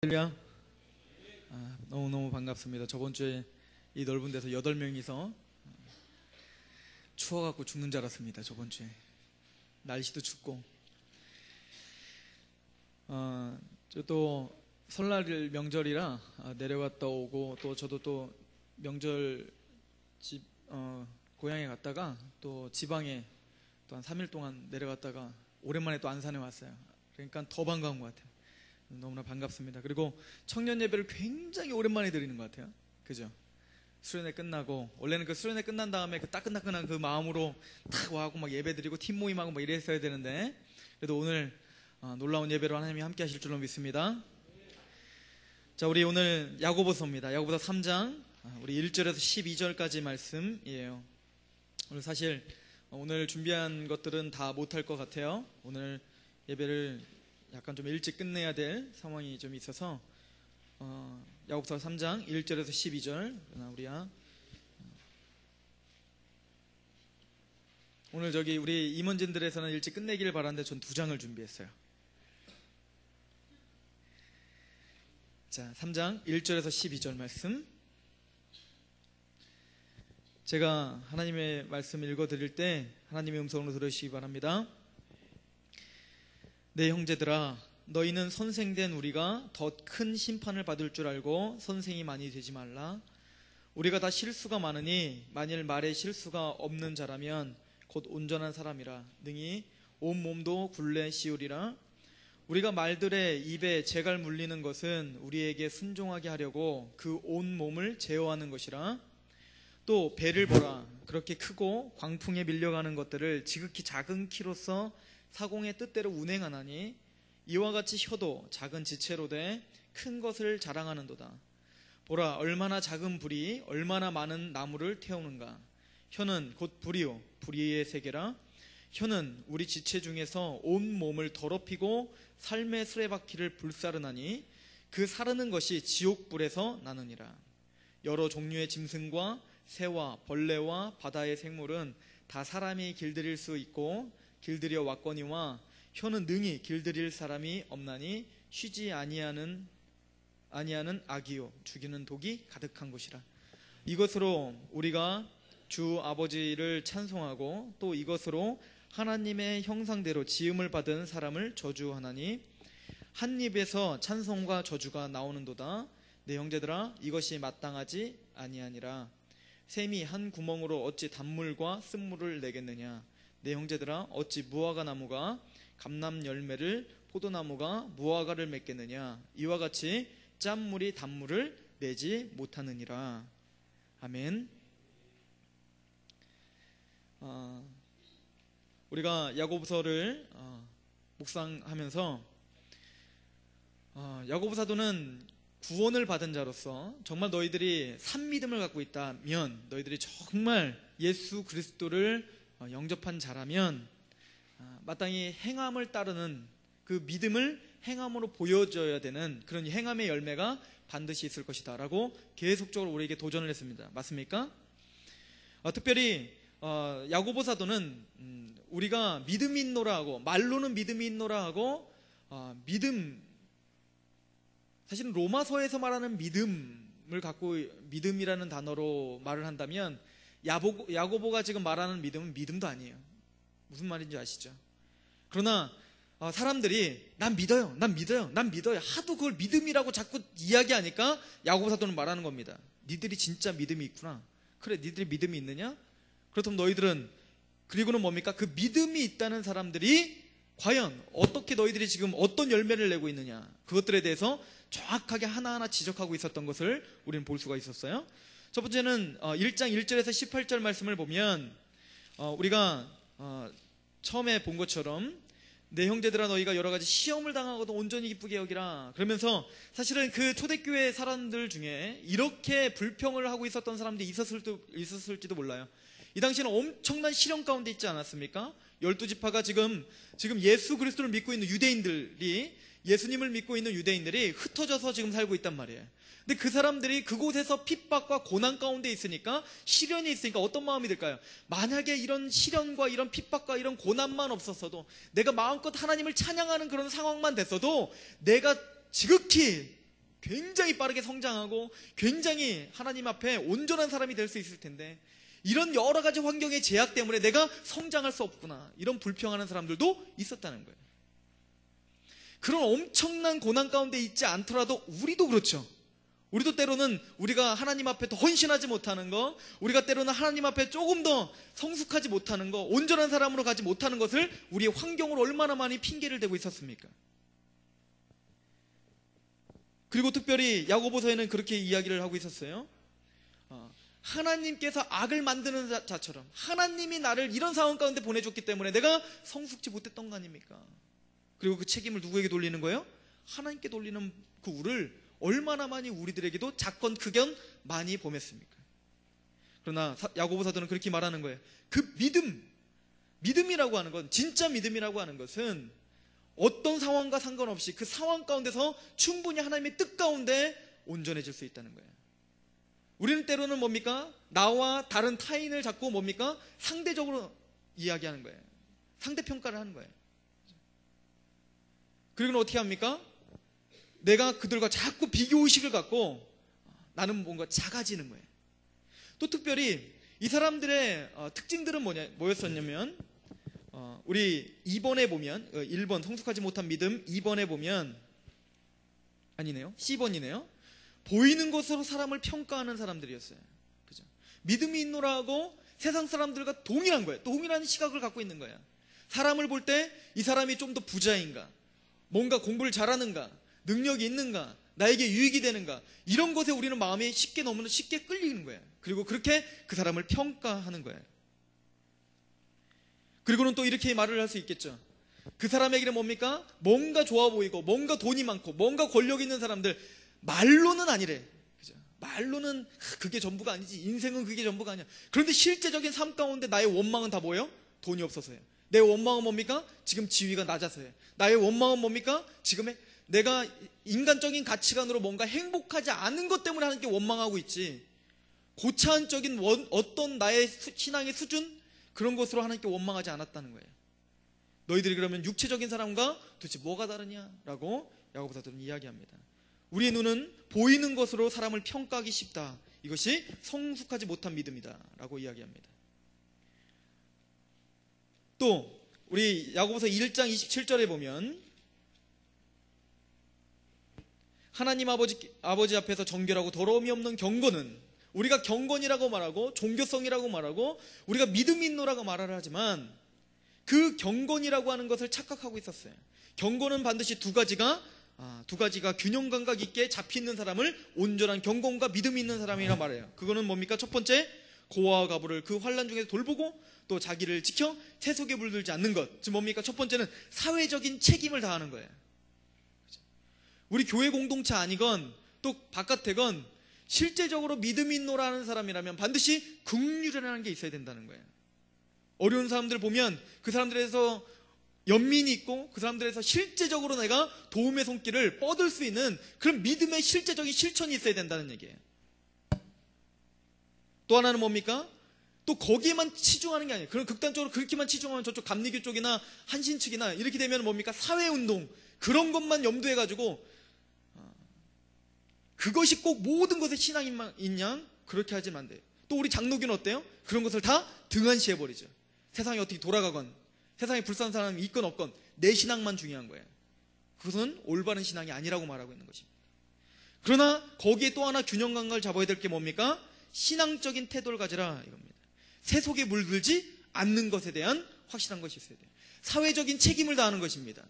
할렐루야. 너무너무 반갑습니다. 저번 주에 이 넓은 데서 8명이서 추워갖고 죽는 줄 알았습니다. 저번 주에 날씨도 춥고 또 설날 명절이라 내려갔다 오고, 또 저도 또 명절 집 고향에 갔다가 또 지방에 또 한 3일 동안 내려갔다가 오랜만에 또 안산에 왔어요. 그러니까 더 반가운 것 같아요. 너무나 반갑습니다. 그리고 청년 예배를 굉장히 오랜만에 드리는 것 같아요. 그죠? 수련회 끝나고, 원래는 그 수련회 끝난 다음에 그 따끈따끈한 그 마음으로 탁 와고 막 예배 드리고 팀 모임하고 막 이랬어야 되는데, 그래도 오늘 놀라운 예배로 하나님이 함께 하실 줄로 믿습니다. 자, 우리 오늘 야고보서입니다. 야고보서 3장 우리 1절에서 12절까지 말씀이에요. 오늘 사실 오늘 준비한 것들은 다 못할 것 같아요. 오늘 예배를 약간 좀 일찍 끝내야 될 상황이 좀 있어서 야고보서 3장 1절에서 12절 우리야 오늘 우리 임원진들에서는 일찍 끝내기를 바라는데 전 2장을 준비했어요. 자, 3장 1절에서 12절 말씀, 제가 하나님의 말씀 읽어드릴 때 하나님의 음성으로 들으시기 바랍니다. 내 형제들아, 너희는 선생된 우리가 더 큰 심판을 받을 줄 알고 선생이 많이 되지 말라. 우리가 다 실수가 많으니 만일 말에 실수가 없는 자라면 곧 온전한 사람이라 능히 온 몸도 굴레 씌우리라. 우리가 말들의 입에 재갈 물리는 것은 우리에게 순종하게 하려고 그 온 몸을 제어하는 것이라. 또 배를 보라. 그렇게 크고 광풍에 밀려가는 것들을 지극히 작은 키로서 사공의 뜻대로 운행하나니 이와 같이 혀도 작은 지체로 돼 큰 것을 자랑하는도다. 보라, 얼마나 작은 불이 얼마나 많은 나무를 태우는가. 혀는 곧 불이요 불의의 세계라. 혀는 우리 지체 중에서 온 몸을 더럽히고 삶의 수레바퀴를 불사르나니 그 사르는 것이 지옥불에서 나느니라. 여러 종류의 짐승과 새와 벌레와 바다의 생물은 다 사람이 길들일 수 있고 길들여 왔거니와 혀는 능히 길들일 사람이 없나니 쉬지 아니하는 악이요 죽이는 독이 가득한 곳이라. 이것으로 우리가 주 아버지를 찬송하고 또 이것으로 하나님의 형상대로 지음을 받은 사람을 저주하나니 한 입에서 찬송과 저주가 나오는도다. 내 형제들아, 이것이 마땅하지 아니하니라. 샘이 한 구멍으로 어찌 단물과 쓴물을 내겠느냐. 내 형제들아, 어찌 무화과 나무가 감람 열매를, 포도나무가 무화과를 맺겠느냐. 이와 같이 짠물이 단물을 내지 못하느니라. 아멘. 우리가 야고보서를 묵상하면서 야고보 사도는 구원을 받은 자로서 정말 너희들이 산 믿음을 갖고 있다면, 너희들이 정말 예수 그리스도를 영접한 자라면 마땅히 행함을 따르는 그 믿음을 행함으로 보여줘야 되는 그런 행함의 열매가 반드시 있을 것이다 라고 계속적으로 우리에게 도전을 했습니다. 맞습니까? 특별히 야고보 사도는 우리가 믿음이 있노라 하고, 말로는 믿음이 있노라 하고, 사실은 로마서에서 말하는 믿음을 갖고, 믿음이라는 단어로 말을 한다면 야고보가 지금 말하는 믿음은 믿음도 아니에요. 무슨 말인지 아시죠? 그러나 사람들이 난 믿어요, 난 믿어요, 난 믿어요 하도 그걸 믿음이라고 자꾸 이야기하니까 야고보 사도는 말하는 겁니다. 니들이 진짜 믿음이 있구나. 그래, 니들이 믿음이 있느냐? 그렇다면 너희들은, 그리고는 뭡니까? 그 믿음이 있다는 사람들이 과연 어떻게 너희들이 지금 어떤 열매를 내고 있느냐, 그것들에 대해서 정확하게 하나하나 지적하고 있었던 것을 우리는 볼 수가 있었어요. 첫 번째는 1장 1절에서 18절 말씀을 보면 우리가 처음에 본 것처럼 내 형제들아, 너희가 여러 가지 시험을 당하고도 온전히 기쁘게 여기라. 그러면서 사실은 그 초대교회 사람들 중에 이렇게 불평을 하고 있었던 사람들이 있었을지도 몰라요. 이 당시에는 엄청난 시련 가운데 있지 않았습니까? 12지파가 지금 예수 그리스도를 믿고 있는 유대인들이, 예수님을 믿고 있는 유대인들이 흩어져서 지금 살고 있단 말이에요. 근데 그 사람들이 그곳에서 핍박과 고난 가운데 있으니까, 시련이 있으니까 어떤 마음이 들까요? 만약에 이런 시련과 이런 핍박과 이런 고난만 없었어도, 내가 마음껏 하나님을 찬양하는 그런 상황만 됐어도 내가 지극히 굉장히 빠르게 성장하고 굉장히 하나님 앞에 온전한 사람이 될 수 있을 텐데 이런 여러 가지 환경의 제약 때문에 내가 성장할 수 없구나, 이런 불평하는 사람들도 있었다는 거예요. 그런 엄청난 고난 가운데 있지 않더라도 우리도 그렇죠. 우리도 때로는 우리가 하나님 앞에 더 헌신하지 못하는 거, 우리가 때로는 하나님 앞에 조금 더 성숙하지 못하는 거, 온전한 사람으로 가지 못하는 것을 우리의 환경으로 얼마나 많이 핑계를 대고 있었습니까? 그리고 특별히 야고보서에는 그렇게 이야기를 하고 있었어요. 하나님께서 악을 만드는 자처럼 하나님이 나를 이런 상황 가운데 보내줬기 때문에 내가 성숙지 못했던 거 아닙니까? 그리고 그 책임을 누구에게 돌리는 거예요? 하나님께 돌리는 그 우를 얼마나 많이 우리들에게도 작건 크견 많이 범했습니까? 그러나 야고보 사도는 그렇게 말하는 거예요. 그 믿음이라고 하는 건, 진짜 믿음이라고 하는 것은 어떤 상황과 상관없이 그 상황 가운데서 충분히 하나님의 뜻 가운데 온전해질 수 있다는 거예요. 우리는 때로는 뭡니까? 나와 다른 타인을 자꾸 뭡니까? 상대적으로 이야기하는 거예요. 상대평가를 하는 거예요. 그리고는 어떻게 합니까? 내가 그들과 자꾸 비교의식을 갖고 나는 뭔가 작아지는 거예요. 또 특별히 이 사람들의 특징들은 뭐였었냐면, 우리 2번에 보면 1번 성숙하지 못한 믿음, 2번에 보면 아니네요, C번이네요. 보이는 것으로 사람을 평가하는 사람들이었어요. 그죠? 믿음이 있노라고 세상 사람들과 동일한 거예요. 동일한 시각을 갖고 있는 거예요. 사람을 볼 때 이 사람이 좀 더 부자인가, 뭔가 공부를 잘하는가, 능력이 있는가, 나에게 유익이 되는가, 이런 것에 우리는 마음이 너무나 쉽게 끌리는 거예요. 그리고 그렇게 그 사람을 평가하는 거예요. 그리고는 또 이렇게 말을 할 수 있겠죠. 그 사람에게는 뭡니까? 뭔가 좋아 보이고 뭔가 돈이 많고 뭔가 권력 있는 사람들, 말로는 아니래. 그죠? 말로는 그게 전부가 아니지, 인생은 그게 전부가 아니야. 그런데 실제적인 삶 가운데 나의 원망은 다 뭐예요? 돈이 없어서요. 내 원망은 뭡니까? 지금 지위가 낮아서요. 나의 원망은 뭡니까? 지금의 내가 인간적인 가치관으로 뭔가 행복하지 않은 것 때문에 하나님께 원망하고 있지, 고차원적인 어떤 나의 신앙의 수준, 그런 것으로 하나님께 원망하지 않았다는 거예요. 너희들이 그러면 육체적인 사람과 도대체 뭐가 다르냐라고 야고보 사도는 이야기합니다. 우리의 눈은 보이는 것으로 사람을 평가하기 쉽다. 이것이 성숙하지 못한 믿음이다 라고 이야기합니다. 또 우리 야고보서 1장 27절에 보면 하나님 아버지 앞에서 정결하고 더러움이 없는 경건은, 우리가 경건이라고 말하고 종교성이라고 말하고 우리가 믿음이 있노라고 말을 하지만 그 경건이라고 하는 것을 착각하고 있었어요. 경건은 반드시 두 가지가 균형 감각 있게 잡히는 사람을 온전한 경건과 믿음이 있는 사람이라 말해요. 그거는 뭡니까? 첫 번째, 고아와 가부를 그 환난 중에서 돌보고 또 자기를 지켜 세속에 물들지 않는 것. 즉 뭡니까? 첫 번째는 사회적인 책임을 다하는 거예요. 우리 교회 공동체 아니건 또 바깥에건 실제적으로 믿음이 있노라는 사람이라면 반드시 긍휼이라는 게 있어야 된다는 거예요. 어려운 사람들 보면 그 사람들에서 연민이 있고 그 사람들에서 실제적으로 내가 도움의 손길을 뻗을 수 있는 그런 믿음의 실제적인 실천이 있어야 된다는 얘기예요. 또 하나는 뭡니까? 또 거기에만 치중하는 게 아니에요. 그럼 극단적으로 그렇게만 치중하면 저쪽 감리교 쪽이나 한신 측이나 이렇게 되면 뭡니까? 사회운동, 그런 것만 염두해 가지고 그것이 꼭 모든 것에 신앙이 있냐? 그렇게 하지만 안 돼요. 또 우리 장로교는 어때요? 그런 것을 다 등한시해버리죠. 세상이 어떻게 돌아가건, 세상에 불쌍한 사람이 있건 없건 내 신앙만 중요한 거예요. 그것은 올바른 신앙이 아니라고 말하고 있는 것입니다. 그러나 거기에 또 하나 균형 감각을 잡아야 될 게 뭡니까? 신앙적인 태도를 가지라 이겁니다. 세속에 물들지 않는 것에 대한 확실한 것이 있어야 돼요. 사회적인 책임을 다하는 것입니다.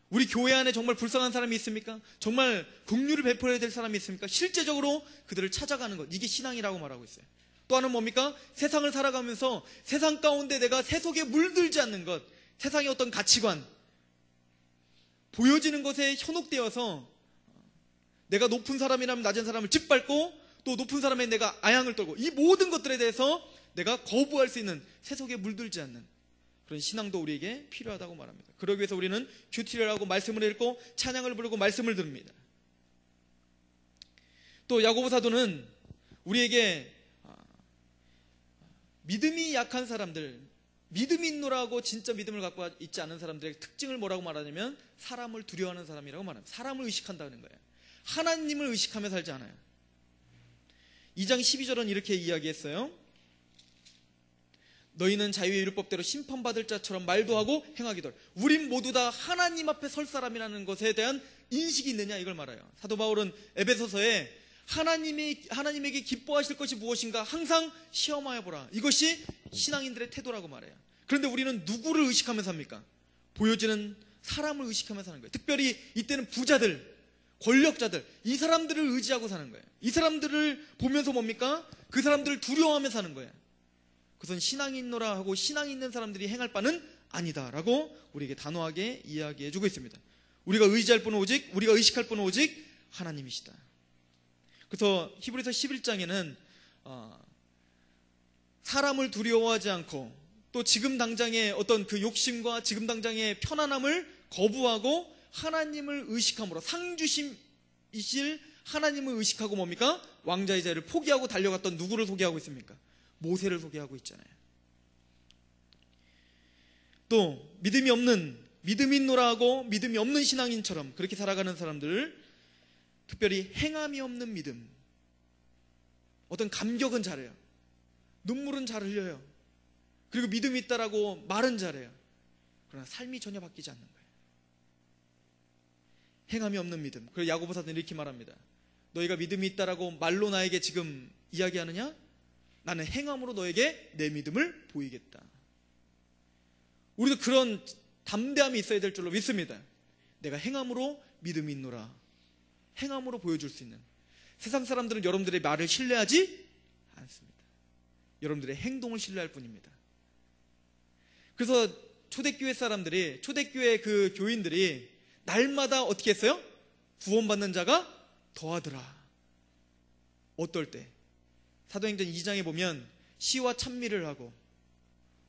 우리 교회 안에 정말 불쌍한 사람이 있습니까? 정말 긍휼을 베풀어야 될 사람이 있습니까? 실제적으로 그들을 찾아가는 것, 이게 신앙이라고 말하고 있어요. 또 하나는 뭡니까? 세상을 살아가면서 세상 가운데 내가 세속에 물들지 않는 것, 세상의 어떤 가치관, 보여지는 것에 현혹되어서 내가 높은 사람이라면 낮은 사람을 짓밟고 또 높은 사람에 내가 아양을 떨고, 이 모든 것들에 대해서 내가 거부할 수 있는, 세속에 물들지 않는 그런 신앙도 우리에게 필요하다고 말합니다. 그러기 위해서 우리는 큐티를 하고 말씀을 읽고 찬양을 부르고 말씀을 들읍니다. 또 야고보 사도는 우리에게 믿음이 약한 사람들, 믿음이 있노라고 진짜 믿음을 갖고 있지 않은 사람들의 특징을 뭐라고 말하냐면 사람을 두려워하는 사람이라고 말합니다. 사람을 의식한다는 거예요. 하나님을 의식하며 살지 않아요. 2장 12절은 이렇게 이야기했어요. 너희는 자유의 율법대로 심판받을 자처럼 말도 하고 행하기도. 우린 모두 다 하나님 앞에 설 사람이라는 것에 대한 인식이 있느냐, 이걸 말해요. 사도 바울은 에베소서에 하나님에게 기뻐하실 것이 무엇인가 항상 시험하여 보라. 이것이 신앙인들의 태도라고 말해요. 그런데 우리는 누구를 의식하며 삽니까? 보여지는 사람을 의식하며 사는 거예요. 특별히 이때는 부자들, 권력자들, 이 사람들을 의지하고 사는 거예요. 이 사람들을 보면서 뭡니까? 그 사람들을 두려워하며 사는 거예요. 그것은 신앙인노라 하고 신앙이 있는 사람들이 행할 바는 아니다라고 우리에게 단호하게 이야기해주고 있습니다. 우리가 의지할 분은 오직, 우리가 의식할 분은 오직 하나님이시다. 그래서 히브리서 11장에는 사람을 두려워하지 않고 또 지금 당장의 어떤 그 욕심과 지금 당장의 편안함을 거부하고 하나님을 의식함으로 상주심이실 하나님을 의식하고 뭡니까? 왕자의 자리를 포기하고 달려갔던 누구를 소개하고 있습니까? 모세를 소개하고 있잖아요. 또 믿음이 있노라 하고 믿음이 없는 신앙인처럼 그렇게 살아가는 사람들, 특별히 행함이 없는 믿음. 어떤 감격은 잘해요. 눈물은 잘 흘려요. 그리고 믿음이 있다라고 말은 잘해요. 그러나 삶이 전혀 바뀌지 않는 거예요. 행함이 없는 믿음. 그래서 야고보 사도는 이렇게 말합니다. 너희가 믿음이 있다라고 말로 나에게 지금 이야기하느냐? 나는 행함으로 너에게 내 믿음을 보이겠다. 우리도 그런 담대함이 있어야 될 줄로 믿습니다. 내가 행함으로 믿음이 있노라. 행함으로 보여줄 수 있는. 세상 사람들은 여러분들의 말을 신뢰하지 않습니다. 여러분들의 행동을 신뢰할 뿐입니다. 그래서 초대교회 사람들이, 초대교회 그 교인들이 날마다 어떻게 했어요? 구원받는 자가 더하더라. 어떨 때? 사도행전 2장에 보면 시와 찬미를 하고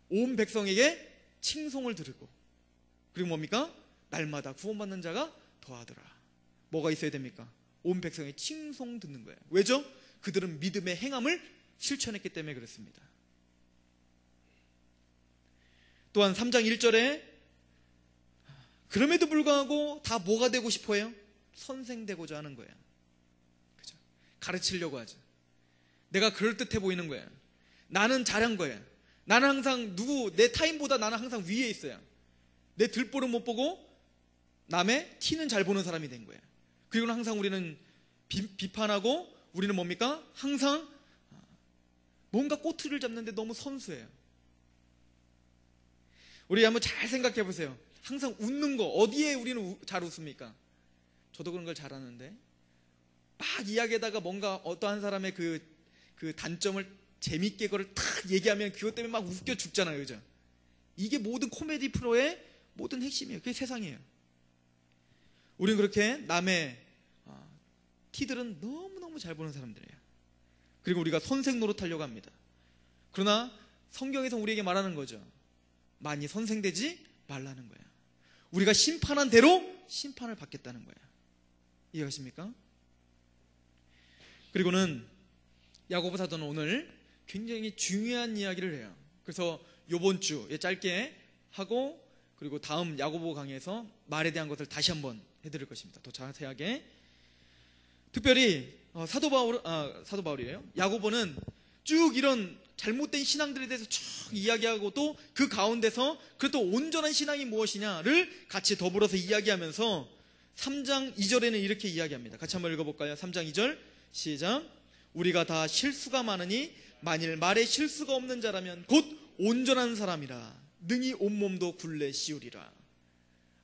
온 백성에게 칭송을 들으고, 그리고 뭡니까? 날마다 구원받는 자가 더하더라. 뭐가 있어야 됩니까? 온 백성의 칭송 듣는 거예요. 왜죠? 그들은 믿음의 행함을 실천했기 때문에 그렇습니다. 또한 3장 1절에 그럼에도 불구하고 다 뭐가 되고 싶어요? 선생되고자 하는 거예요. 그죠? 가르치려고 하죠. 내가 그럴듯해 보이는 거예요. 나는 잘한 거예요. 나는 항상 내 타임보다 나는 항상 위에 있어요. 내 들보를 못 보고 남의 티는 잘 보는 사람이 된 거예요. 그리고는 항상 우리는 비판하고 우리는 뭡니까? 항상 뭔가 꼬투리를 잡는데 너무 선수예요. 우리 한번 잘 생각해 보세요. 항상 웃는 거, 어디에 우리는 잘 웃습니까? 저도 그런 걸 잘하는데 막 이야기하다가 뭔가 어떠한 사람의 그 단점을 재밌게 그걸 탁 얘기하면 그것 때문에 막 웃겨 죽잖아요. 그죠? 이게 모든 코미디 프로의 모든 핵심이에요. 그게 세상이에요. 우리는 그렇게 남의 티들은 너무너무 잘 보는 사람들이에요. 그리고 우리가 선생 노릇하려고 합니다. 그러나 성경에서 우리에게 말하는 거죠. 많이 선생되지 말라는 거예요. 우리가 심판한 대로 심판을 받겠다는 거예요. 이해하십니까? 그리고는 야고보 사도는 오늘 굉장히 중요한 이야기를 해요. 그래서 이번 주에 짧게 하고, 그리고 다음 야고보 강의에서 말에 대한 것을 다시 한번 해드릴 것입니다. 더 자세하게. 특별히 사도 바울이에요. 야고보는 쭉 이런 잘못된 신앙들에 대해서 쭉 이야기하고 또 그 가운데서 그래도 온전한 신앙이 무엇이냐를 같이 더불어서 이야기하면서 3장 2절에는 이렇게 이야기합니다. 같이 한번 읽어볼까요? 3장 2절 시작. 우리가 다 실수가 많으니 만일 말에 실수가 없는 자라면 곧 온전한 사람이라 능히 온몸도 굴레 씌우리라.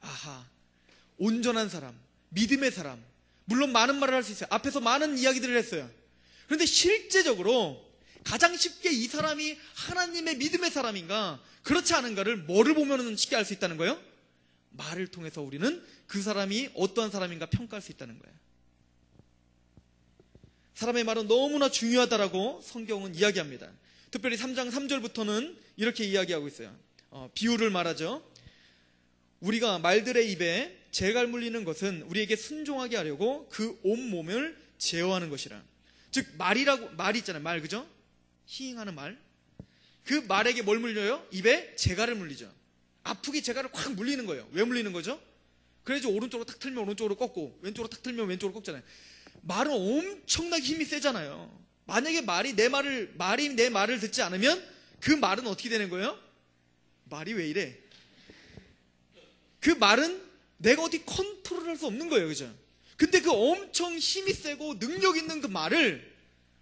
아하, 온전한 사람, 믿음의 사람. 물론 많은 말을 할 수 있어요. 앞에서 많은 이야기들을 했어요. 그런데 실제적으로 가장 쉽게 이 사람이 하나님의 믿음의 사람인가 그렇지 않은가를 뭐를 보면 쉽게 알 수 있다는 거예요? 말을 통해서 우리는 그 사람이 어떠한 사람인가 평가할 수 있다는 거예요. 사람의 말은 너무나 중요하다라고 성경은 이야기합니다. 특별히 3장 3절부터는 이렇게 이야기하고 있어요. 비유를 말하죠. 우리가 말들의 입에 재갈 물리는 것은 우리에게 순종하게 하려고 그 온몸을 제어하는 것이라. 즉 말 있잖아요. 말, 그죠? 희잉하는 말. 그 말에게 뭘 물려요? 입에 재갈을 물리죠. 아프게 재갈을 확 물리는 거예요. 왜 물리는 거죠? 그래야지 오른쪽으로 탁 틀면 오른쪽으로 꺾고 왼쪽으로 탁 틀면 왼쪽으로 꺾잖아요. 말은 엄청나게 힘이 세잖아요. 만약에 말이 내 말을 듣지 않으면 그 말은 어떻게 되는 거예요? 말이 왜 이래? 그 말은 내가 어디 컨트롤할 수 없는 거예요. 그죠? 근데 그 엄청 힘이 세고 능력 있는 그 말을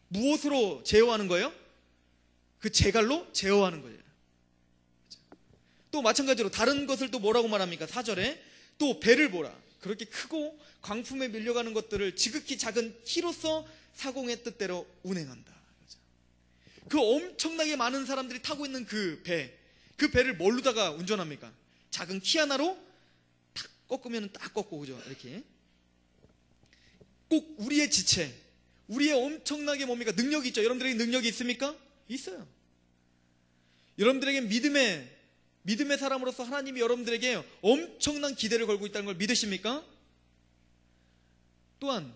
무엇으로 제어하는 거예요? 그 제갈로 제어하는 거예요. 또 마찬가지로 다른 것을 또 뭐라고 말합니까? 4절에 또 배를 보라. 그렇게 크고 광풍에 밀려가는 것들을 지극히 작은 키로서 사공의 뜻대로 운행한다. 그 엄청나게 많은 사람들이 타고 있는 그 배를 뭘로다가 운전합니까? 작은 키 하나로 탁 꺾으면 딱 꺾고, 그죠? 이렇게. 꼭 우리의 지체, 우리의 엄청나게 뭡니까? 능력이 있죠? 여러분들에게 능력이 있습니까? 있어요. 여러분들에게 믿음의 사람으로서 하나님이 여러분들에게 엄청난 기대를 걸고 있다는 걸 믿으십니까? 또한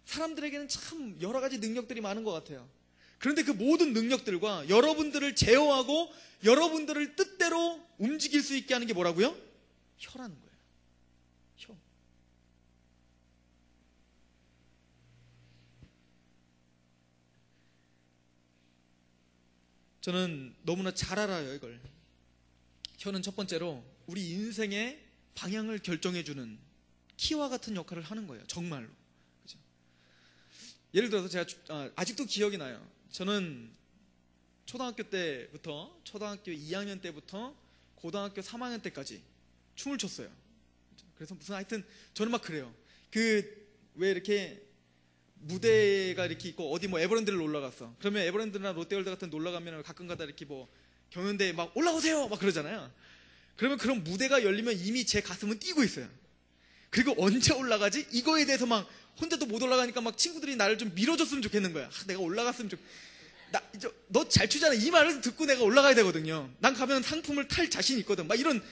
사람들에게는 참 여러 가지 능력들이 많은 것 같아요. 그런데 그 모든 능력들과 여러분들을 제어하고 여러분들을 뜻대로 움직일 수 있게 하는 게 뭐라고요? 혀라는 거예요. 혀. 저는 너무나 잘 알아요, 이걸. 혀는 첫 번째로 우리 인생의 방향을 결정해주는 키와 같은 역할을 하는 거예요. 정말로. 그죠? 예를 들어서 제가 아직도 기억이 나요. 저는 초등학교 2학년 때부터 고등학교 3학년 때까지 춤을 췄어요. 그래서 무슨 하여튼 저는 막 그래요. 왜 이렇게 무대가 이렇게 있고 어디 뭐 에버랜드를 놀러 갔어. 그러면 에버랜드나 롯데월드 같은 놀러 가면 가끔 가다 이렇게 뭐 경연대에 막 올라오세요 막 그러잖아요. 그러면 그런 무대가 열리면 이미 제 가슴은 뛰고 있어요. 그리고 언제 올라가지? 이거에 대해서 막 혼자도 못 올라가니까 막 친구들이 나를 좀 밀어줬으면 좋겠는 거야. 내가 올라갔으면 너 잘 추잖아. 이 말을 듣고 내가 올라가야 되거든요. 난 가면 상품을 탈 자신 있거든. 막 이런.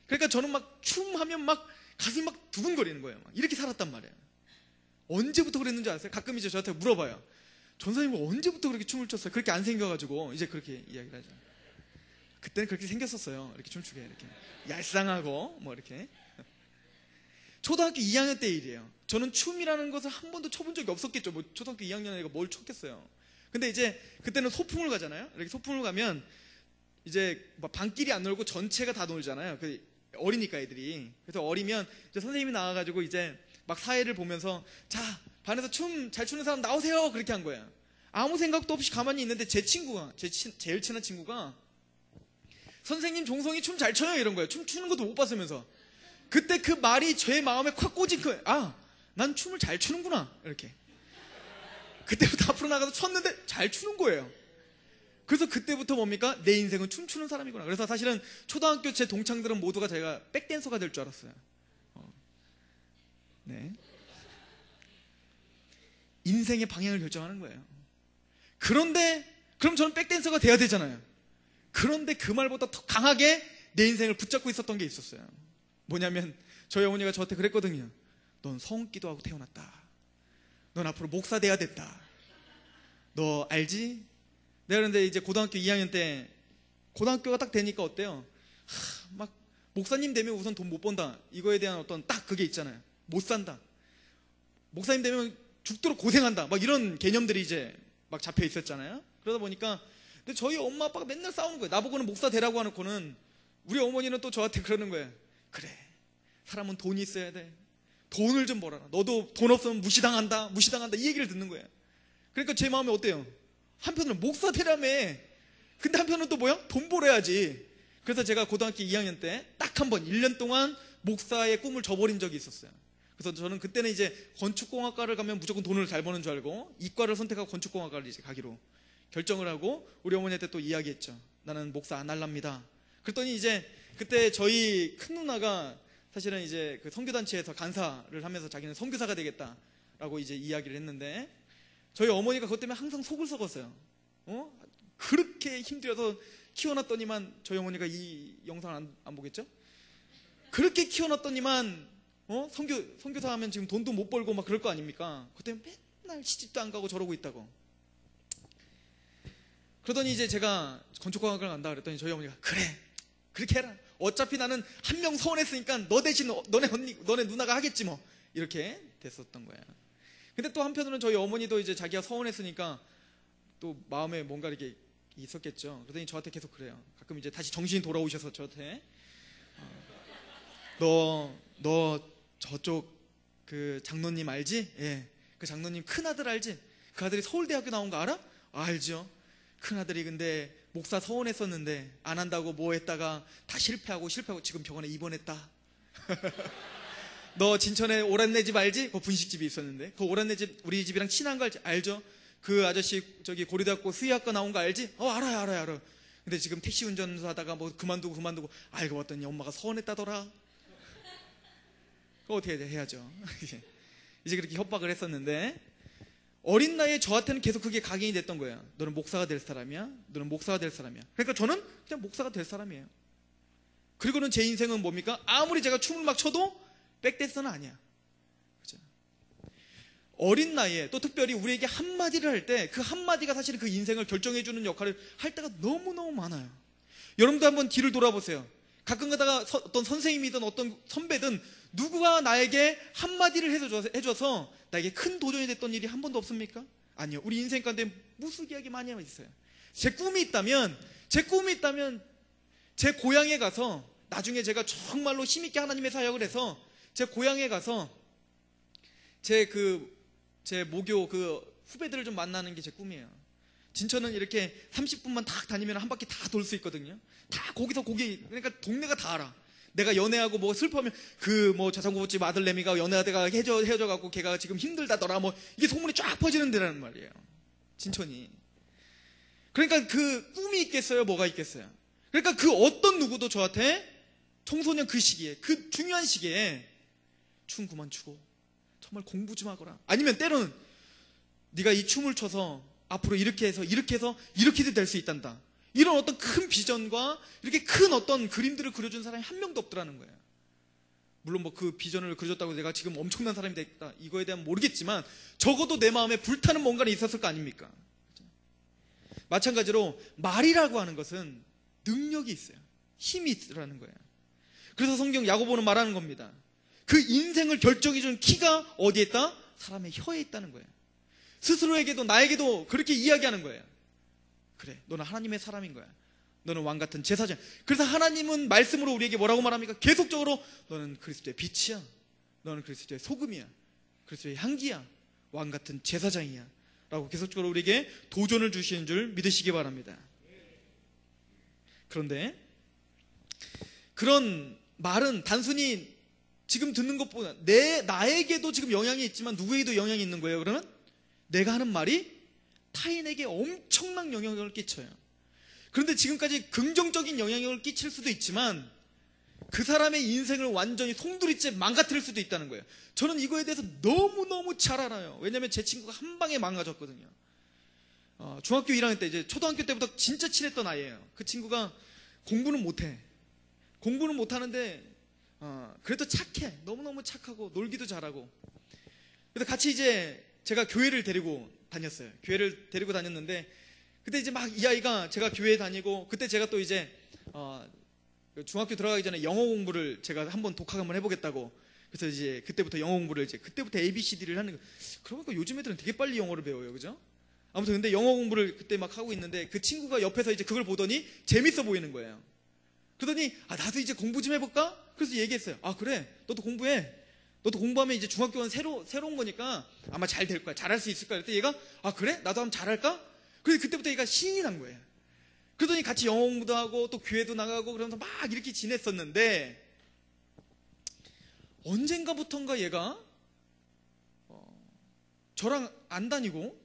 그러니까 저는 막 춤하면 막 가슴이 막 두근거리는 거예요. 막 이렇게 살았단 말이에요. 언제부터 그랬는지 아세요? 가끔 이제 저한테 물어봐요. 전사님 언제부터 그렇게 춤을 췄어요? 그렇게 안 생겨가지고 이제 그렇게 이야기를 하죠. 그때는 그렇게 생겼었어요. 이렇게 춤추게 이렇게 얄쌍하고 뭐 이렇게. 초등학교 2학년 때 일이에요. 저는 춤이라는 것을 한 번도 춰본 적이 없었겠죠. 뭐 초등학교 2학년 애가 뭘 췄겠어요. 근데 이제 그때는 소풍을 가잖아요. 이렇게 소풍을 가면 이제 막 반끼리 안 놀고 전체가 다 놀잖아요. 어리니까 애들이. 그래서 어리면 이제 선생님이 나와가지고 이제 막 사회를 보면서 자, 반에서 춤 잘 추는 사람 나오세요. 그렇게 한 거예요. 아무 생각도 없이 가만히 있는데 제 친구가, 제일 친한 친구가 선생님 종성이 춤 잘 춰요 이런 거예요. 춤 추는 것도 못 봤으면서. 그때 그 말이 제 마음에 콱 꽂힌 거예요. 아, 난 춤을 잘 추는구나 이렇게. 그때부터 앞으로 나가서 췄는데 잘 추는 거예요. 그래서 그때부터 뭡니까? 내 인생은 춤추는 사람이구나. 그래서 사실은 초등학교 제 동창들은 모두가 제가 백댄서가 될 줄 알았어요. 네. 인생의 방향을 결정하는 거예요. 그런데 그럼 저는 백댄서가 돼야 되잖아요. 그런데 그 말보다 더 강하게 내 인생을 붙잡고 있었던 게 있었어요. 뭐냐면 저희 어머니가 저한테 그랬거든요. 넌 성기도하고 태어났다. 넌 앞으로 목사 돼야 됐다. 너 알지? 내가 그런데 이제 고등학교 2학년 때 고등학교가 딱 되니까 어때요? 막 목사님 되면 우선 돈 못 번다. 이거에 대한 어떤 딱 그게 있잖아요. 못 산다. 목사님 되면 죽도록 고생한다. 막 이런 개념들이 이제 막 잡혀 있었잖아요. 그러다 보니까 근데 저희 엄마 아빠가 맨날 싸우는 거예요. 나보고는 목사 되라고 하놓고는 우리 어머니는 또 저한테 그러는 거예요. 그래, 사람은 돈이 있어야 돼. 돈을 좀 벌어라. 너도 돈 없으면 무시당한다. 이 얘기를 듣는 거예요. 그러니까 제 마음이 어때요? 한편으로는 목사 되라며. 근데 한편으로는 또 뭐야? 돈 벌어야지. 그래서 제가 고등학교 2학년 때 딱 한 번 1년 동안 목사의 꿈을 저버린 적이 있었어요. 그래서 저는 그때는 이제 건축공학과를 가면 무조건 돈을 잘 버는 줄 알고 이과를 선택하고 건축공학과를 이제 가기로 결정을 하고 우리 어머니한테 또 이야기했죠. 나는 목사 안 할랍니다. 그랬더니 이제 그때 저희 큰 누나가 사실은 이제 그 선교단체에서 간사를 하면서 자기는 선교사가 되겠다라고 이제 이야기를 했는데 저희 어머니가 그것 때문에 항상 속을 썩었어요. 그렇게 힘들어서 키워놨더니만 저희 어머니가 이 영상을 안 보겠죠? 그렇게 키워놨더니만 선교사 하면 지금 돈도 못 벌고 막 그럴 거 아닙니까? 그때 맨날 시집도 안 가고 저러고 있다고. 그러더니 이제 제가 건축공학을 간다 그랬더니 저희 어머니가 그래 그렇게 해라. 어차피 나는 한 명 서운했으니까 너 대신 너네 언니, 너네 누나가 하겠지 뭐. 이렇게 됐었던 거야. 근데 또 한편으로는 저희 어머니도 이제 자기가 서운했으니까 또 마음에 뭔가 이렇게 있었겠죠. 그러더니 저한테 계속 그래요. 가끔 이제 다시 정신이 돌아오셔서 저한테 너 저쪽 그 장로님 알지? 예. 그 장로님 큰아들 알지? 그 아들이 서울대학교 나온 거 알아? 알죠. 큰아들이 근데 목사 서운했었는데 안 한다고 뭐 했다가 다 실패하고 지금 병원에 입원했다. 너 진천에 오란내 집 알지? 그 분식집이 있었는데 그 오란내 집 우리 집이랑 친한 거 알죠? 그 아저씨 저기 고려대학교 수의학과 나온 거 알지? 알아요. 근데 지금 택시 운전하다가 뭐 그만두고 알고 봤더니 엄마가 서운했다더라. 그거 어떻게 해야죠? 이제 그렇게 협박을 했었는데 어린 나이에 저한테는 계속 그게 각인이 됐던 거예요. 너는 목사가 될 사람이야. 너는 목사가 될 사람이야. 그러니까 저는 그냥 목사가 될 사람이에요. 그리고는 제 인생은 뭡니까? 아무리 제가 춤을 막 춰도 백댄서는 아니야. 그죠? 어린 나이에 또 특별히 우리에게 한마디를 할 때 그 한마디가 사실 그 인생을 결정해주는 역할을 할 때가 너무너무 많아요. 여러분도 한번 뒤를 돌아보세요. 가끔 가다가 어떤 선생님이든 어떤 선배든 누구가 나에게 한마디를 해줘서 나에게 큰 도전이 됐던 일이 한 번도 없습니까? 아니요. 우리 인생 가운데 무수기하게 많이 있어요. 제 꿈이 있다면 제 고향에 가서 나중에 제가 정말로 힘있게 하나님의 사역을 해서 제 고향에 가서 제 모교 그 후배들을 좀 만나는 게 제 꿈이에요. 진천은 이렇게 30분만 딱 다니면 한 바퀴 다 돌 수 있거든요. 다 거기서 그러니까 동네가 다 알아. 내가 연애하고 뭐 슬퍼하면 그 뭐 자전거집 아들내미가 연애하다가 헤어져갖고 걔가 지금 힘들다더라 뭐 이게 소문이 쫙 퍼지는 데라는 말이에요. 진천이. 그러니까 그 꿈이 있겠어요? 뭐가 있겠어요? 그러니까 그 어떤 누구도 저한테 청소년 그 시기에 그 중요한 시기에 춤 그만 추고 정말 공부 좀 하거라. 아니면 때로는 네가 이 춤을 춰서 앞으로 이렇게 해서 이렇게도 될 수 있단다. 이런 어떤 큰 비전과 이렇게 큰 어떤 그림들을 그려준 사람이 한 명도 없더라는 거예요. 물론 뭐 그 비전을 그려줬다고 내가 지금 엄청난 사람이 됐다 이거에 대한 모르겠지만 적어도 내 마음에 불타는 뭔가는 있었을 거 아닙니까? 마찬가지로 말이라고 하는 것은 능력이 있어요. 힘이 있으라는 거예요. 그래서 성경 야고보는 말하는 겁니다. 그 인생을 결정해주는 키가 어디에 있다? 사람의 혀에 있다는 거예요. 스스로에게도 나에게도 그렇게 이야기하는 거예요. 그래, 너는 하나님의 사람인 거야. 너는 왕같은 제사장. 그래서 하나님은 말씀으로 우리에게 뭐라고 말합니까? 계속적으로 너는 그리스도의 빛이야. 너는 그리스도의 소금이야. 그리스도의 향기야. 왕같은 제사장이야. 라고 계속적으로 우리에게 도전을 주시는 줄 믿으시기 바랍니다. 그런데 그런 말은 단순히 지금 듣는 것보다 나에게도 지금 영향이 있지만 누구에게도 영향이 있는 거예요. 그러면 내가 하는 말이 타인에게 엄청난 영향력을 끼쳐요. 그런데 지금까지 긍정적인 영향력을 끼칠 수도 있지만 그 사람의 인생을 완전히 송두리째 망가뜨릴 수도 있다는 거예요. 저는 이거에 대해서 너무너무 잘 알아요. 왜냐하면 제 친구가 한 방에 망가졌거든요. 중학교 1학년 때 이제 초등학교 때부터 진짜 친했던 아이예요. 그 친구가 공부는 못해. 공부는 못하는데 그래도 착해. 너무너무 착하고 놀기도 잘하고. 그래서 같이 이제 제가 교회를 데리고 다녔어요. 교회를 데리고 다녔는데 그때 이제 막 이 아이가 제가 교회 다니고 그때 제가 또 이제 중학교 들어가기 전에 영어 공부를 제가 한번 독학 한번 해보겠다고 그래서 이제 그때부터 영어 공부를 그때부터 ABCD를 하는 거. 그러고 보니까 요즘 애들은 되게 빨리 영어를 배워요. 그죠? 아무튼 근데 영어 공부를 그때 막 하고 있는데 그 친구가 옆에서 이제 그걸 보더니 재밌어 보이는 거예요. 그러더니 나도 이제 공부 좀 해볼까? 그래서 얘기했어요. 그래, 너도 공부해. 너도 공부하면 이제 중학교는 새로운 거니까 아마 잘 될 거야. 잘할 수 있을 거야. 그랬더니 얘가 그래? 나도 한번 잘할까? 그래서 그때부터 얘가 신이 난 거예요. 그러더니 같이 영어 공부도 하고 또 교회도 나가고 그러면서 막 이렇게 지냈었는데 언젠가부턴가 얘가 저랑 안 다니고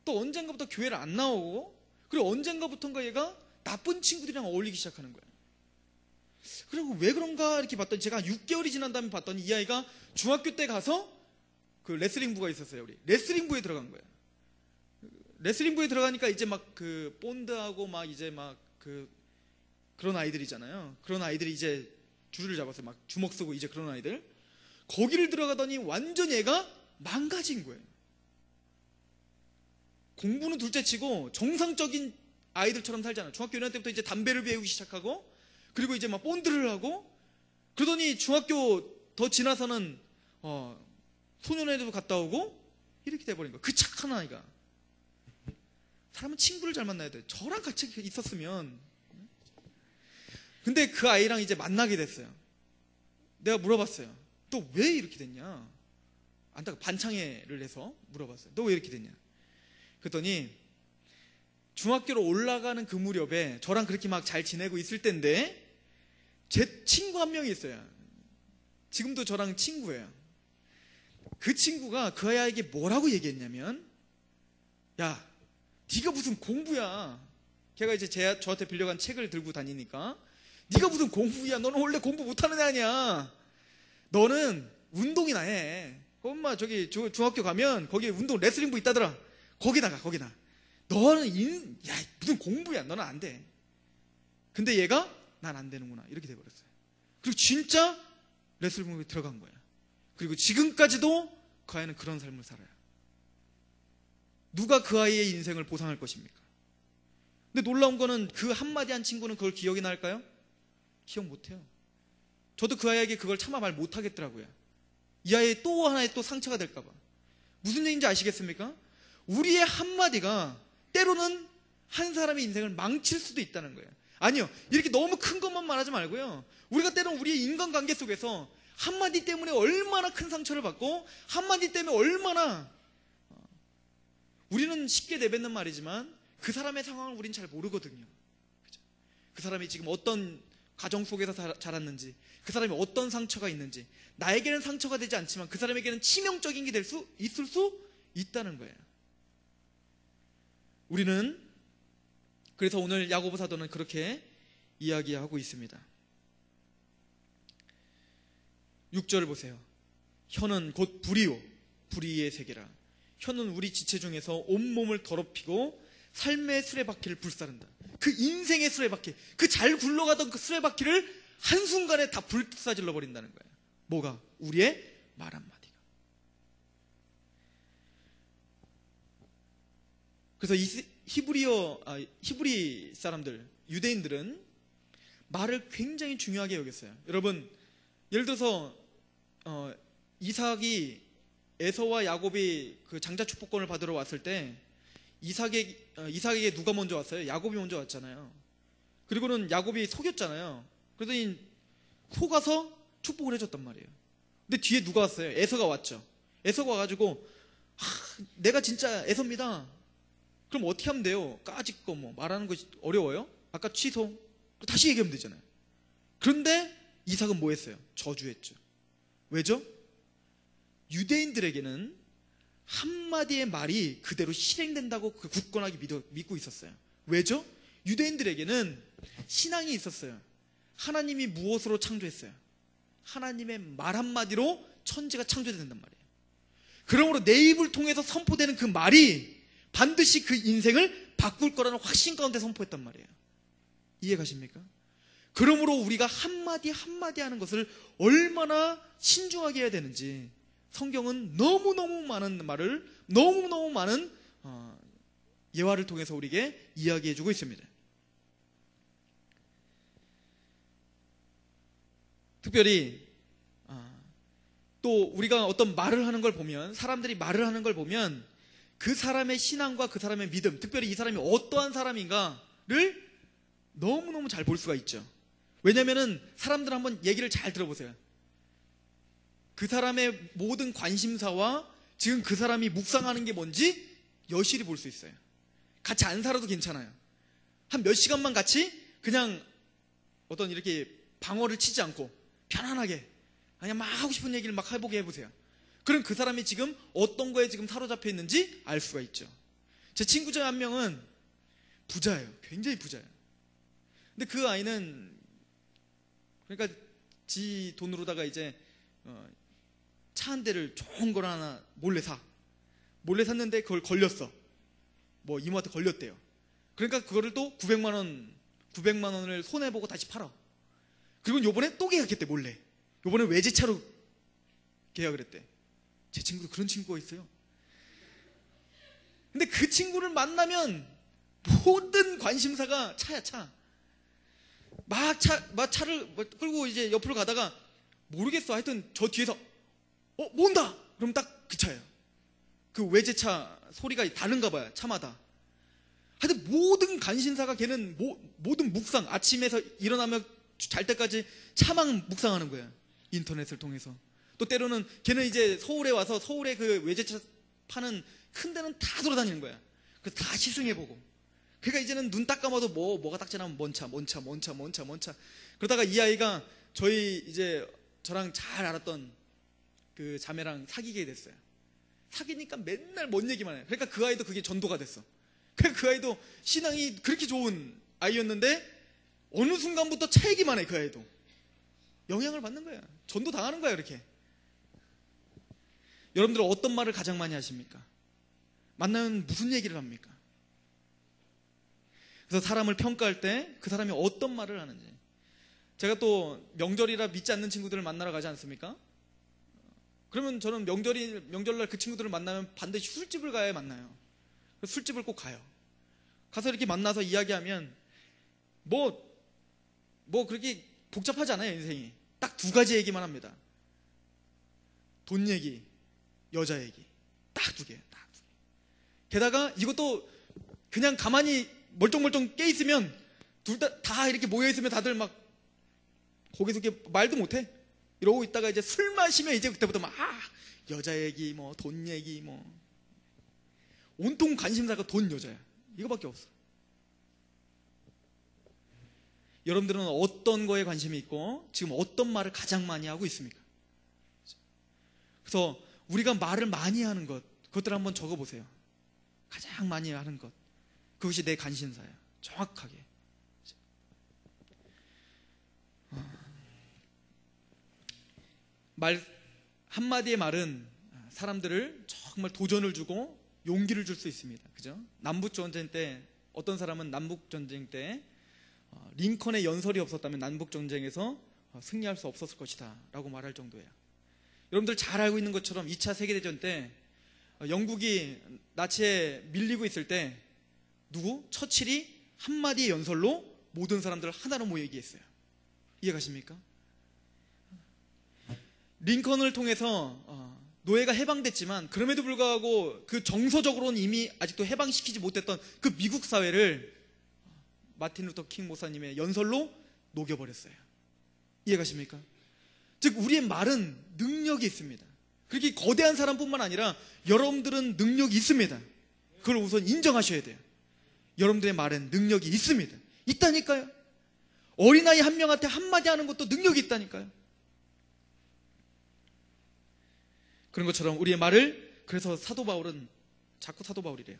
또 언젠가부터 교회를 안 나오고 그리고 언젠가부턴가 얘가 나쁜 친구들이랑 어울리기 시작하는 거예요. 그리고 왜 그런가 이렇게 봤더니 제가 6개월이 지난 다음에 봤더니 이 아이가 중학교 때 가서 그 레슬링부가 있었어요. 우리 레슬링부에 들어간 거예요. 레슬링부에 들어가니까 이제 막 그 본드하고 막 이제 막 그런 아이들이잖아요. 그런 아이들이 이제 줄을 잡아서 막 주먹 쓰고 이제 그런 아이들 거기를 들어가더니 완전 얘가 망가진 거예요. 공부는 둘째치고 정상적인 아이들처럼 살잖아요. 중학교 1학년 때부터 이제 담배를 배우기 시작하고 그리고 이제 막 본드를 하고, 그러더니 중학교 더 지나서는 소년회도 갔다 오고 이렇게 돼버린 거야. 그 착한 아이가. 사람은 친구를 잘 만나야 돼. 저랑 같이 있었으면. 근데 그 아이랑 이제 만나게 됐어요. 내가 물어봤어요. 너 왜 이렇게 됐냐? 안타까 반창회를 해서 물어봤어요. 너 왜 이렇게 됐냐? 그랬더니 중학교로 올라가는 그 무렵에 저랑 그렇게 막 잘 지내고 있을 때인데 제 친구 한 명이 있어요. 지금도 저랑 친구예요. 그 친구가 그 아이에게 뭐라고 얘기했냐면, 야, 네가 무슨 공부야. 걔가 이제 저한테 빌려간 책을 들고 다니니까, 네가 무슨 공부야. 너는 원래 공부 못하는 애 아니야. 너는 운동이나 해. 엄마 저기 중학교 가면 거기 운동 레슬링부 있다더라. 거기 나가. 너는 야, 무슨 공부야. 너는 안 돼. 근데 얘가 난 안 되는구나. 이렇게 돼버렸어요. 그리고 진짜 레슬링부에 들어간 거야. 그리고 지금까지도 그 아이는 그런 삶을 살아요. 누가 그 아이의 인생을 보상할 것입니까? 근데 놀라운 거는 그 한마디 한 친구는 그걸 기억이 날까요? 기억 못해요. 저도 그 아이에게 그걸 차마 말 못하겠더라고요. 이 아이의 또 하나의 또 상처가 될까봐. 무슨 얘기인지 아시겠습니까? 우리의 한마디가 때로는 한 사람의 인생을 망칠 수도 있다는 거예요. 아니요, 이렇게 너무 큰 것만 말하지 말고요, 우리가 때로는 우리의 인간관계 속에서 한마디 때문에 얼마나 큰 상처를 받고, 한마디 때문에 얼마나, 우리는 쉽게 내뱉는 말이지만 그 사람의 상황을 우린 잘 모르거든요. 그죠? 그 사람이 지금 어떤 가정 속에서 자랐는지, 그 사람이 어떤 상처가 있는지, 나에게는 상처가 되지 않지만 그 사람에게는 치명적인 게 있을 수 있다는 거예요. 우리는 그래서 오늘 야고보 사도는 그렇게 이야기하고 있습니다. 6절을 보세요. 혀는 곧 불이요 불의의 세계라. 혀는 우리 지체 중에서 온몸을 더럽히고 삶의 수레바퀴를 불사른다. 그 인생의 수레바퀴, 그 잘 굴러가던 그 수레바퀴를 한순간에 다 불사질러 버린다는 거예요. 뭐가? 우리의 말 한마디가. 그래서 히브리 사람들, 유대인들은 말을 굉장히 중요하게 여겼어요. 여러분, 예를 들어서 이삭이 에서와 야곱이 그 장자 축복권을 받으러 왔을 때 이삭에게 누가 먼저 왔어요? 야곱이 먼저 왔잖아요. 그리고는 야곱이 속였잖아요. 그러더니 속아서 축복을 해줬단 말이에요. 근데 뒤에 누가 왔어요? 에서가 왔죠. 에서가 와가지고 내가 진짜 에서입니다. 그럼 어떻게 하면 돼요? 까짓 거 뭐 말하는 것이 어려워요? 아까 취소. 다시 얘기하면 되잖아요. 그런데 이삭은 뭐 했어요? 저주했죠. 왜죠? 유대인들에게는 한마디의 말이 그대로 실행된다고 굳건하게 믿고 있었어요. 왜죠? 유대인들에게는 신앙이 있었어요. 하나님이 무엇으로 창조했어요? 하나님의 말 한마디로 천지가 창조된단 말이에요. 그러므로 내 입을 통해서 선포되는 그 말이 반드시 그 인생을 바꿀 거라는 확신 가운데 선포했단 말이에요. 이해 가십니까? 그러므로 우리가 한마디 한마디 하는 것을 얼마나 신중하게 해야 되는지 성경은 너무너무 많은 말을, 너무너무 많은 예화를 통해서 우리에게 이야기해주고 있습니다. 특별히 또 우리가 어떤 말을 하는 걸 보면, 사람들이 말을 하는 걸 보면 그 사람의 신앙과 그 사람의 믿음, 특별히 이 사람이 어떠한 사람인가를 너무너무 잘 볼 수가 있죠. 왜냐면은 사람들 한번 얘기를 잘 들어보세요. 그 사람의 모든 관심사와 지금 그 사람이 묵상하는 게 뭔지 여실히 볼 수 있어요. 같이 안 살아도 괜찮아요. 한 몇 시간만 같이 그냥 어떤 이렇게 방어를 치지 않고 편안하게 그냥 막 하고 싶은 얘기를 막 해보게 해보세요. 그럼 그 사람이 지금 어떤 거에 지금 사로잡혀 있는지 알 수가 있죠. 제 친구 중 한 명은 부자예요. 굉장히 부자예요. 근데 그 아이는 그러니까 지 돈으로다가 이제 차 한 대를 좋은 걸 하나 몰래 샀는데 그걸 걸렸어. 뭐 이모한테 걸렸대요. 그러니까 그거를 또 900만 원을 손해보고 다시 팔아. 그리고 요번에 또 계약했대. 몰래. 요번에 외제차로 계약을 했대. 제 친구도 그런 친구가 있어요. 근데 그 친구를 만나면 모든 관심사가 차야, 차. 막 차를 끌고 이제 옆으로 가다가 모르겠어. 하여튼 저 뒤에서 뭔다! 그럼 딱 그 차예요. 그 외제차 소리가 다른가 봐요. 차마다. 하여튼 모든 간신사가 걔는 모든 묵상, 아침에서 일어나면 잘 때까지 차만 묵상하는 거야. 인터넷을 통해서. 또 때로는 걔는 이제 서울에 와서 서울에 그 외제차 파는 큰 데는 다 돌아다니는 거야. 그래서 다 시승해보고. 그러니까 이제는 눈 딱 감아도 뭐가 딱 지나면 뭔 차. 그러다가 이 아이가 저랑 잘 알았던 그 자매랑 사귀게 됐어요. 사귀니까 맨날 뭔 얘기만 해요. 그러니까 그 아이도 그게 전도가 됐어. 그러니까 그 아이도 신앙이 그렇게 좋은 아이였는데 어느 순간부터 차 얘기만 해. 그 아이도 영향을 받는 거야. 전도 당하는 거야. 이렇게. 여러분들은 어떤 말을 가장 많이 하십니까? 만나면 무슨 얘기를 합니까? 그래서 사람을 평가할 때 그 사람이 어떤 말을 하는지. 제가 또 명절이라 믿지 않는 친구들을 만나러 가지 않습니까? 그러면 저는 명절날 그 친구들을 만나면 반드시 술집을 가야 만나요. 술집을 꼭 가요. 가서 이렇게 만나서 이야기하면 그렇게 복잡하지 않아요. 인생이 딱 두 가지 얘기만 합니다. 돈 얘기, 여자 얘기. 딱 두 개예요. 딱 두 개. 게다가 이것도 그냥 가만히 멀쩡멀쩡 깨 있으면 둘 다 이렇게 모여 있으면 다들 막 거기서 이렇게 말도 못해. 이러고 있다가 이제 술 마시면 이제 그때부터 막 여자 얘기, 돈 얘기, 온통 관심사가 돈, 여자야. 이거밖에 없어. 여러분들은 어떤 거에 관심이 있고 지금 어떤 말을 가장 많이 하고 있습니까? 그래서 우리가 말을 많이 하는 그것들을 한번 적어보세요. 가장 많이 하는 것, 그것이 내 관심사예요. 정확하게. 한마디의 말은 사람들을 정말 도전을 주고 용기를 줄 수 있습니다. 그죠? 남북전쟁 때 어떤 사람은 남북전쟁 때 링컨의 연설이 없었다면 남북전쟁에서 승리할 수 없었을 것이다 라고 말할 정도예요. 여러분들 잘 알고 있는 것처럼 2차 세계대전 때 영국이 나치에 밀리고 있을 때 처칠이 한마디의 연설로 모든 사람들을 하나로 모이게 했어요. 이해가십니까? 링컨을 통해서 노예가 해방됐지만 그럼에도 불구하고 그 정서적으로는 이미 아직도 해방시키지 못했던 그 미국 사회를 마틴 루터 킹 목사님의 연설로 녹여버렸어요. 이해가십니까? 즉 우리의 말은 능력이 있습니다. 그렇게 거대한 사람뿐만 아니라 여러분들은 능력이 있습니다. 그걸 우선 인정하셔야 돼요. 여러분들의 말엔 능력이 있습니다. 있다니까요. 어린아이 한 명한테 한마디 하는 것도 능력이 있다니까요. 그런 것처럼 우리의 말을, 그래서 사도 바울은, 자꾸 사도 바울이래요.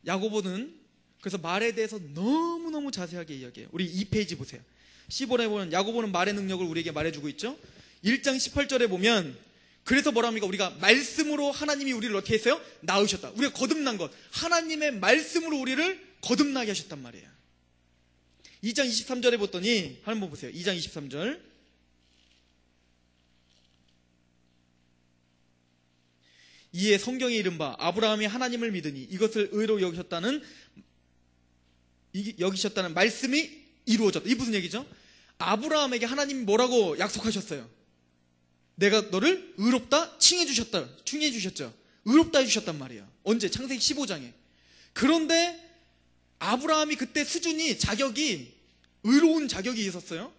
야고보는 그래서 말에 대해서 너무너무 자세하게 이야기해요. 우리 2페이지 보세요. 15절에 보면 야고보는 말의 능력을 우리에게 말해주고 있죠. 1장 18절에 보면 그래서 뭐라 합니까? 우리가 말씀으로 하나님이 우리를 어떻게 했어요? 낳으셨다. 우리가 거듭난 것, 하나님의 말씀으로 우리를 거듭나게 하셨단 말이에요. 2장 23절에 봤더니 한번 보세요. 2장 23절. 이에 성경에 이른바 아브라함이 하나님을 믿으니 이것을 의로 여기셨다는 말씀이 이루어졌다. 이게 무슨 얘기죠? 아브라함에게 하나님이 뭐라고 약속하셨어요? 내가 너를 의롭다 칭해 주셨죠. 의롭다 해주셨단 말이에요. 언제? 창세기 15장에. 그런데 아브라함이 그때 수준이, 자격이, 의로운 자격이 있었어요.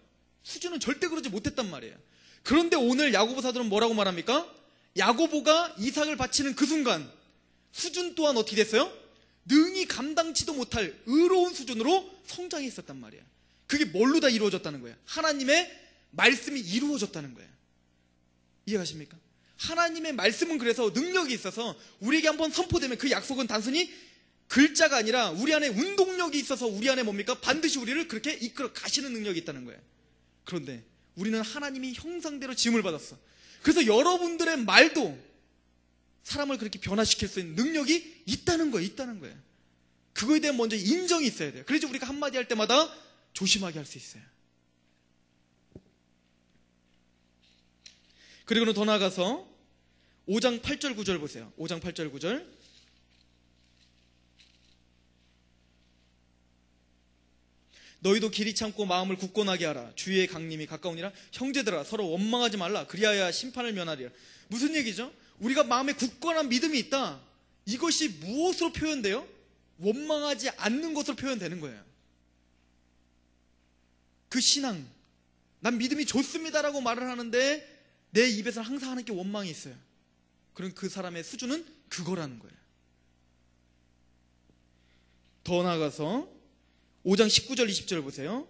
수준은 절대 그러지 못했단 말이에요. 그런데 오늘 야고보 사도는 뭐라고 말합니까? 야고보가 이삭을 바치는 그 순간 수준 또한 어떻게 됐어요? 능히 감당치도 못할 의로운 수준으로 성장했었단 말이에요. 그게 뭘로 다 이루어졌다는 거예요? 하나님의 말씀이 이루어졌다는 거예요. 이해가십니까? 하나님의 말씀은 그래서 능력이 있어서 우리에게 한번 선포되면 그 약속은 단순히 글자가 아니라 우리 안에 운동력이 있어서 우리 안에 뭡니까? 반드시 우리를 그렇게 이끌어 가시는 능력이 있다는 거예요. 그런데 우리는 하나님이 형상대로 지음을 받았어. 그래서 여러분들의 말도 사람을 그렇게 변화시킬 수 있는 능력이 있다는 거예요. 그거에 대한 먼저 인정이 있어야 돼요. 그래서 우리가 한마디 할 때마다 조심하게 할 수 있어요. 그리고는 더 나아가서 5장 8절 9절 보세요. 5장 8절 9절. 너희도 길이 참고 마음을 굳건하게 하라. 주의 강림이 가까우니라. 형제들아 서로 원망하지 말라. 그리하여 심판을 면하리라. 무슨 얘기죠? 우리가 마음에 굳건한 믿음이 있다. 이것이 무엇으로 표현돼요? 원망하지 않는 것으로 표현되는 거예요. 그 신앙, 난 믿음이 좋습니다라고 말을 하는데 내 입에서 항상 하나님께 원망이 있어요. 그럼 그 사람의 수준은 그거라는 거예요. 더 나아가서 5장 19절 20절 보세요.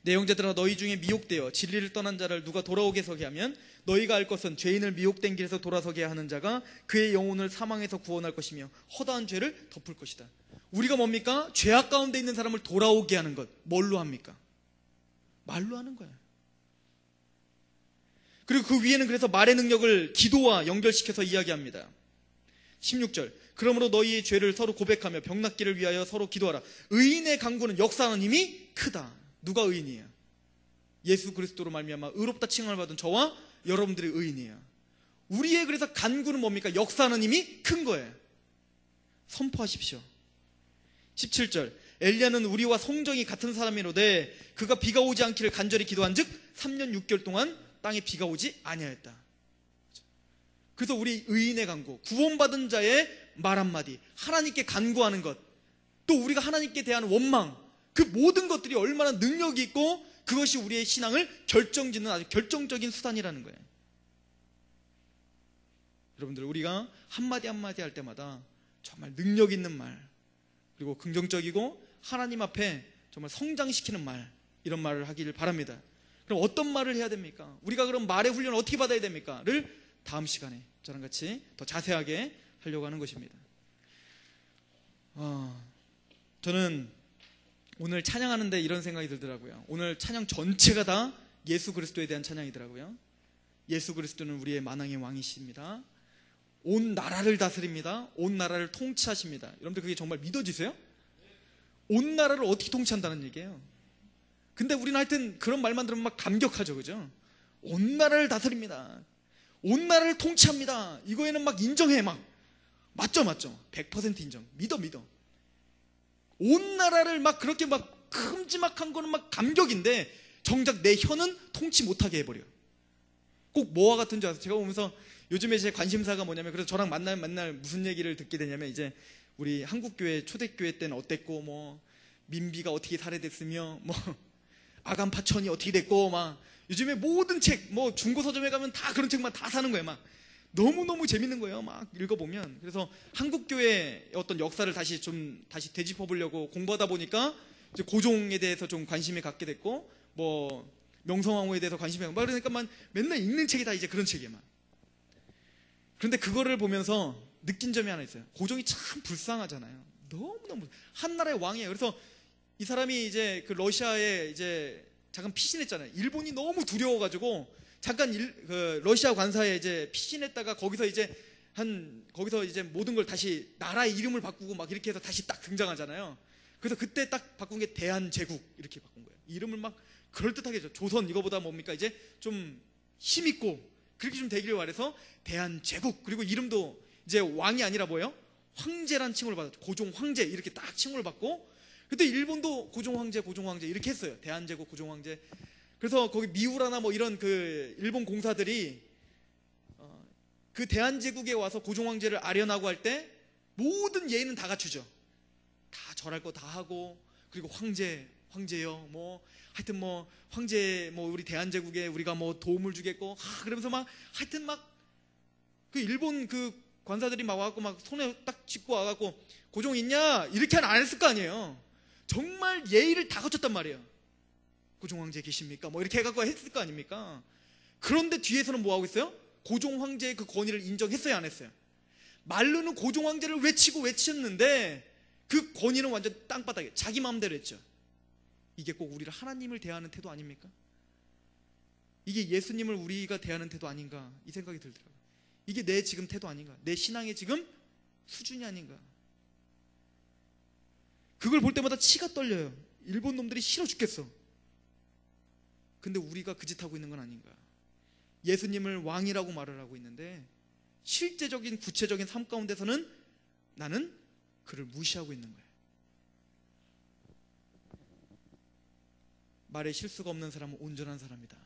내 형제들아 너희 중에 미혹되어 진리를 떠난 자를 누가 돌아오게 서게 하면 너희가 알 것은 죄인을 미혹된 길에서 돌아서게 하는 자가 그의 영혼을 사망에서 구원할 것이며 허다한 죄를 덮을 것이다. 우리가 뭡니까? 죄악 가운데 있는 사람을 돌아오게 하는 것. 뭘로 합니까? 말로 하는 거예요. 그리고 그 위에는 그래서 말의 능력을 기도와 연결시켜서 이야기합니다. 16절 그러므로 너희의 죄를 서로 고백하며 병낫기를 위하여 서로 기도하라. 의인의 간구는 역사하는 힘이 크다. 누가 의인이에요? 예수 그리스도로 말미암아 의롭다 칭함을 받은 저와 여러분들이 의인이에요. 우리의 그래서 간구는 뭡니까? 역사하는 힘이 큰 거예요. 선포하십시오. 17절 엘리야는 우리와 성정이 같은 사람이로되 그가 비가 오지 않기를 간절히 기도한 즉 3년 6개월 동안 땅에 비가 오지 아니하였다. 그래서 우리 의인의 간구, 구원받은 자의 말 한마디, 하나님께 간구하는 것, 또 우리가 하나님께 대한 원망, 그 모든 것들이 얼마나 능력이 있고 그것이 우리의 신앙을 결정짓는 아주 결정적인 수단이라는 거예요. 여러분들 우리가 한마디 한마디 할 때마다 정말 능력 있는 말, 그리고 긍정적이고 하나님 앞에 정말 성장시키는 말, 이런 말을 하기를 바랍니다. 그럼 어떤 말을 해야 됩니까? 우리가 그럼 말의 훈련을 어떻게 받아야 됩니까? 를 다음 시간에 저랑 같이 더 자세하게 하려고 하는 것입니다. 저는 오늘 찬양하는데 이런 생각이 들더라고요. 오늘 찬양 전체가 다 예수 그리스도에 대한 찬양이더라고요. 예수 그리스도는 우리의 만왕의 왕이십니다. 온 나라를 다스립니다. 온 나라를 통치하십니다. 여러분들 그게 정말 믿어지세요? 온 나라를 어떻게 통치한다는 얘기예요. 근데 우리는 하여튼 그런 말만 들으면 막 감격하죠, 그죠? 온 나라를 다스립니다. 온 나라를 통치합니다. 이거에는 막 인정해, 막. 맞죠. 100% 인정. 믿어. 온 나라를 막 그렇게 막 큼지막한 거는 막 감격인데 정작 내 혀는 통치 못하게 해버려. 꼭 뭐와 같은 줄 아세요? 제가 보면서 요즘에 제 관심사가 뭐냐면, 그래서 저랑 만나면 맨날 무슨 얘기를 듣게 되냐면, 이제 우리 한국교회 초대교회 때는 어땠고, 뭐 민비가 어떻게 살해됐으며, 뭐 아간 파천이 어떻게 됐고, 막 요즘에 모든 책, 뭐 중고 서점에 가면 다 그런 책만 다 사는 거예요. 막 너무너무 재밌는 거예요. 막 읽어보면. 그래서 한국교회의 어떤 역사를 다시 되짚어보려고 공부하다 보니까 이제 고종에 대해서 좀 관심을 갖게 됐고, 뭐 명성황후에 대해서 관심이 갖고, 그러니까 맨날 읽는 책이 다 이제 그런 책이에요. 그런데 그거를 보면서 느낀 점이 하나 있어요. 고종이 참 불쌍하잖아요. 너무너무 한 나라의 왕이에요. 그래서 이 사람이 이제 그 러시아에 이제 잠깐 피신했잖아요. 일본이 너무 두려워가지고 잠깐 그 러시아 관사에 이제 피신했다가 거기서 이제 모든 걸 다시 나라의 이름을 바꾸고 막 이렇게 해서 다시 딱 등장하잖아요. 그래서 그때 딱 바꾼 게 대한제국 이렇게 바꾼 거예요. 이름을 막 그럴듯하게 해서 조선 이거보다 뭡니까 이제 좀 힘있고 그렇게 좀 되기를 바래서 대한제국, 그리고 이름도 이제 왕이 아니라 뭐예요? 황제란 칭호를 받았죠. 고종 황제 이렇게 딱 칭호를 받고, 그때 일본도 고종 황제 이렇게 했어요. 대한제국 고종 황제. 그래서 거기 미우라나 뭐 이런 그 일본 공사들이 그 대한제국에 와서 고종 황제를 아련하고 할 때 모든 예의는 다 갖추죠. 다 절할 거 다 하고, 그리고 황제요 뭐 하여튼 뭐 황제 뭐 우리 대한제국에 우리가 뭐 도움을 주겠고, 그러면서 막 하여튼 막 그 일본 그 관사들이 막 와갖고 막 손에 딱 짚고 와갖고 고종 있냐 이렇게 안 했을 거 아니에요. 정말 예의를 다 갖췄단 말이에요. 고종 황제 계십니까? 뭐 이렇게 해갖고 했을 거 아닙니까? 그런데 뒤에서는 뭐 하고 있어요? 고종 황제의 그 권위를 인정했어요, 안 했어요? 말로는 고종 황제를 외쳤는데 그 권위는 완전 땅바닥에 자기 마음대로 했죠. 이게 꼭 우리를 하나님을 대하는 태도 아닙니까? 이게 예수님을 우리가 대하는 태도 아닌가, 이 생각이 들더라고요. 이게 내 지금 태도 아닌가, 내 신앙의 지금 수준이 아닌가. 그걸 볼 때마다 치가 떨려요. 일본 놈들이 싫어 죽겠어. 근데 우리가 그 짓 하고 있는 건 아닌가. 예수님을 왕이라고 말을 하고 있는데 실제적인 구체적인 삶 가운데서는 나는 그를 무시하고 있는 거예요. 말에 실수가 없는 사람은 온전한 사람이다.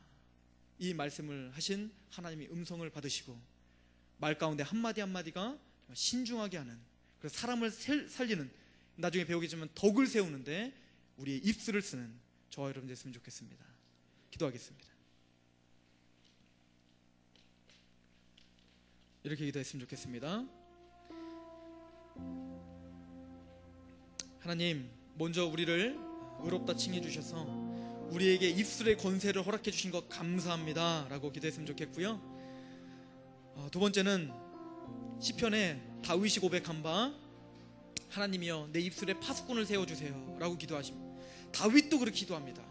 이 말씀을 하신 하나님의 음성을 받으시고 말 가운데 한마디 한마디가 신중하게 하는, 그래서 사람을 살리는, 나중에 배우겠지만 덕을 세우는데 우리의 입술을 쓰는 저와 여러분 됐으면 좋겠습니다. 기도하겠습니다. 이렇게 기도했으면 좋겠습니다. 하나님, 먼저 우리를 의롭다 칭해 주셔서 우리에게 입술의 권세를 허락해 주신 것 감사합니다 라고 기도했으면 좋겠고요. 두 번째는 시편에 다윗이 고백한 바 하나님이여 내 입술에 파수꾼을 세워주세요 라고 기도하십니다. 다윗도 그렇게 기도합니다.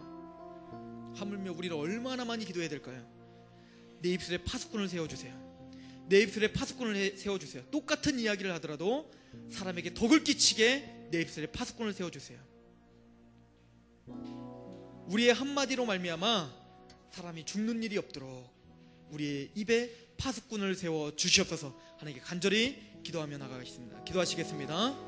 하물며 우리를 얼마나 많이 기도해야 될까요? 내 입술에 파수꾼을 세워주세요. 내 입술에 파수꾼을 세워주세요. 똑같은 이야기를 하더라도 사람에게 덕을 끼치게 내 입술에 파수꾼을 세워주세요. 우리의 한마디로 말미암아 사람이 죽는 일이 없도록 우리의 입에 파수꾼을 세워 주시옵소서. 하나님께 간절히 기도하며 나가겠습니다. 기도하시겠습니다.